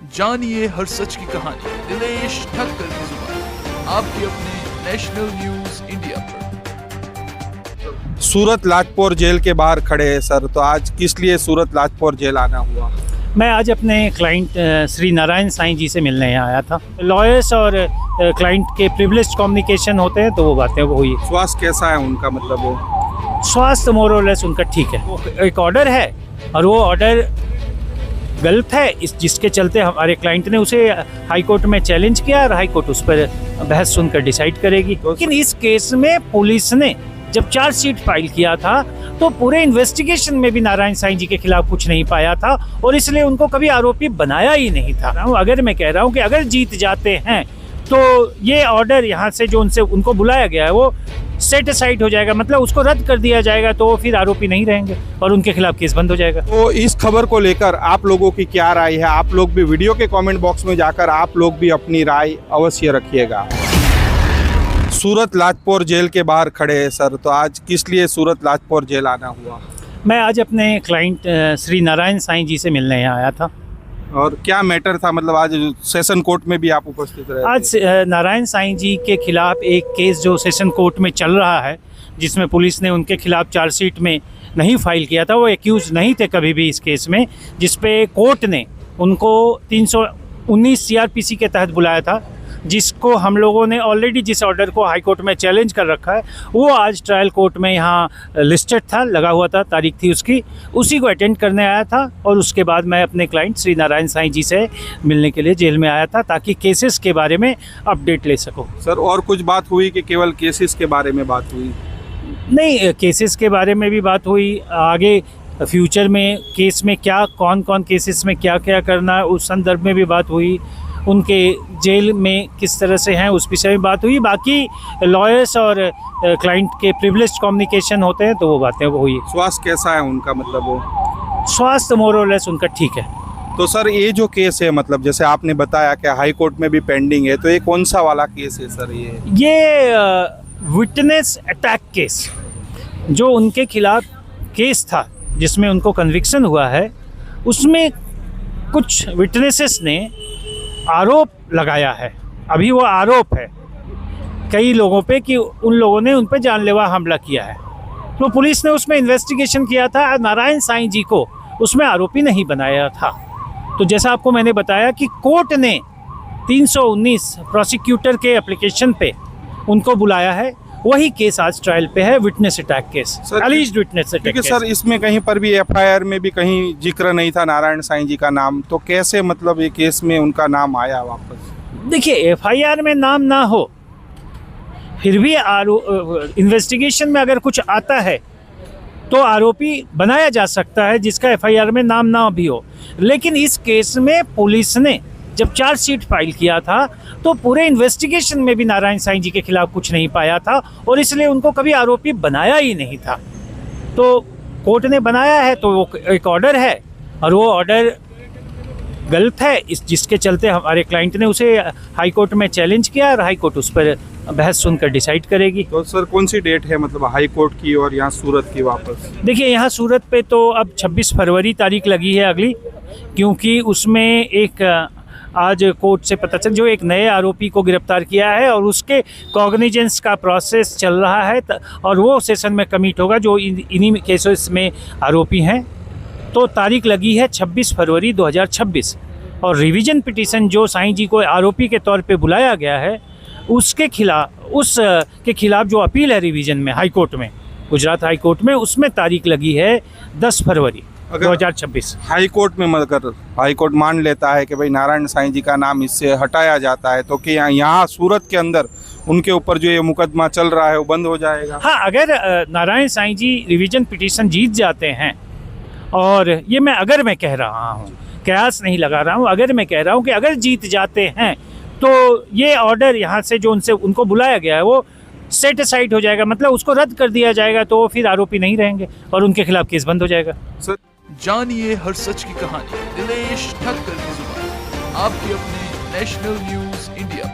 जानिए हर सच की कहानी दिनेश ठक्कर की जुबान आपके अपने नेशनल न्यूज इंडिया पर। सूरत लाजपोर जेल के बाहर खड़े हैं सर, तो आज किस लिए सूरत लाजपोर जेल आना हुआ? मैं आज अपने क्लाइंट श्री नारायण साईं जी से मिलने यहाँ आया था। लॉयर्स और क्लाइंट के प्रिविलेज्ड कम्युनिकेशन होते हैं, तो वो बातें वो हुई। स्वास्थ्य कैसा है उनका? मतलब वो स्वास्थ्य मोर और लेस उनका ठीक है। एक ऑर्डर है और वो ऑर्डर गलत है, जिसके चलते हमारे क्लाइंट ने उसे हाई कोर्ट में चैलेंज किया और हाई कोर्ट उस पर बहस सुनकर डिसाइड करेगी। लेकिन इस केस में पुलिस ने जब चार्जशीट फाइल किया था तो पूरे इन्वेस्टिगेशन में भी नारायण साईं जी के खिलाफ कुछ नहीं पाया था और इसलिए उनको कभी आरोपी बनाया ही नहीं था। अगर मैं कह रहा हूँ कि अगर जीत जाते हैं तो ये ऑर्डर यहाँ से जो उनको बुलाया गया है वो सेट असाइड हो जाएगा, मतलब उसको रद्द कर दिया जाएगा, तो फिर आरोपी नहीं रहेंगे और उनके खिलाफ केस बंद हो जाएगा। तो इस खबर को लेकर आप लोगों की क्या राय है? आप लोग भी वीडियो के कमेंट बॉक्स में जाकर आप लोग भी अपनी राय अवश्य रखिएगा। सूरत लाजपोर जेल के बाहर खड़े हैं सर, तो आज किस लिए सूरत लाजपोर जेल आना हुआ? मैं आज अपने क्लाइंट श्री नारायण साईं जी से मिलने यहाँ आया था। और क्या मैटर था? मतलब आज सेशन कोर्ट में भी आप उपस्थित रहे? आज नारायण साईं जी के खिलाफ एक केस जो सेशन कोर्ट में चल रहा है, जिसमें पुलिस ने उनके खिलाफ चार्जशीट में नहीं फाइल किया था, वो एक्यूज नहीं थे कभी भी इस केस में, जिसपे कोर्ट ने उनको 319 सीआरपीसी के तहत बुलाया था, जिसको हम लोगों ने ऑलरेडी जिस ऑर्डर को हाई कोर्ट में चैलेंज कर रखा है वो आज ट्रायल कोर्ट में यहाँ लिस्टेड था, लगा हुआ था, तारीख थी उसकी, उसी को अटेंड करने आया था। और उसके बाद मैं अपने क्लाइंट श्री नारायण साईं जी से मिलने के लिए जेल में आया था ताकि केसेस के बारे में अपडेट ले सकूं। सर और कुछ बात हुई कि केवल केसेस के बारे में बात हुई? नहीं, केसेस के बारे में भी बात हुई, आगे फ्यूचर में केस में क्या कौन कौन केसेस में क्या क्या करना है उस संदर्भ में भी बात हुई, उनके जेल में किस तरह से हैं उस विषय में बात हुई। बाकी लॉयर्स और क्लाइंट के प्रिविलेज्ड कम्युनिकेशन होते हैं, तो वो बातें वो हुई। स्वास्थ्य कैसा है उनका? मतलब वो स्वास्थ्य मोर और लेस उनका ठीक है। तो सर ये जो केस है, मतलब जैसे आपने बताया कि हाई कोर्ट में भी पेंडिंग है, तो ये कौन सा वाला केस है सर? ये विटनेस अटैक केस जो उनके खिलाफ केस था जिसमें उनको कन्विक्शन हुआ है, उसमें कुछ विटनेसेस ने आरोप लगाया है, अभी वो आरोप है कई लोगों पे कि उन लोगों ने उन पे जानलेवा हमला किया है। तो पुलिस ने उसमें इन्वेस्टिगेशन किया था, नारायण साईं जी को उसमें आरोपी नहीं बनाया था। तो जैसा आपको मैंने बताया कि कोर्ट ने 319 प्रोसिक्यूटर के एप्लीकेशन पे उनको बुलाया है, वही केस आज ट्रायल पे है, witness attack case, alleged witness attack case. Sir इसमें कहीं पर भी एफआईआर में भी कहीं जिक्र नहीं था नारायण साईं जी का नाम, तो कैसे मतलब ये केस में उनका नाम आया वापस? देखिए, एफआईआर में नाम ना हो फिर भी इन्वेस्टिगेशन में अगर कुछ आता है तो आरोपी बनाया जा सकता है जिसका एफआईआर में नाम ना भी हो। लेकिन इस केस में पुलिस ने जब चार्जशीट फाइल किया था तो पूरे इन्वेस्टिगेशन में भी नारायण साईं जी के खिलाफ कुछ नहीं पाया था और इसलिए उनको कभी आरोपी बनाया ही नहीं था। तो कोर्ट ने बनाया है तो वो एक ऑर्डर है और वो ऑर्डर गलत है, जिसके चलते हमारे क्लाइंट ने उसे हाई कोर्ट में चैलेंज किया और हाई कोर्ट उस पर बहस सुनकर डिसाइड करेगी। तो सर कौन सी डेट है मतलब हाई कोर्ट की और यहाँ सूरत की वापस? देखिए, यहाँ सूरत पे तो अब 26 फरवरी तारीख लगी है अगली, क्योंकि उसमें एक आज कोर्ट से पता चल जो एक नए आरोपी को गिरफ्तार किया है और उसके कॉग्निजेंस का प्रोसेस चल रहा है और वो सेशन में कमिट होगा जो इन्हीं केसेस में आरोपी हैं। तो तारीख लगी है 26 फरवरी 2026 और रिवीजन पिटीशन जो साईं जी को आरोपी के तौर पे बुलाया गया है उसके खिलाफ जो अपील है रिवीजन में हाई कोर्ट में, गुजरात हाई कोर्ट में, उसमें तारीख लगी है 10 फरवरी 2026। हाई कोर्ट में अगर हाई कोर्ट मान लेता है कि भाई नारायण साईं जी का नाम इससे हटाया जाता है तो कि यहाँ सूरत के अंदर उनके ऊपर जो ये मुकदमा चल रहा है वो बंद हो जाएगा? हाँ, अगर नारायण साईं जी रिवीजन पिटीशन जीत जाते हैं, और ये मैं कह रहा हूँ, कयास नहीं लगा रहा हूँ, अगर मैं कह रहा हूँ कि अगर जीत जाते हैं तो ये ऑर्डर यहाँ से जो उनको बुलाया गया है वो सेट असाइड हो जाएगा, मतलब उसको रद्द कर दिया जाएगा, तो फिर आरोपी नहीं रहेंगे और उनके खिलाफ केस बंद हो जाएगा। सर जानिए हर सच की कहानी दिनेश ठक्कर की जुबान आपके अपने नेशनल न्यूज इंडिया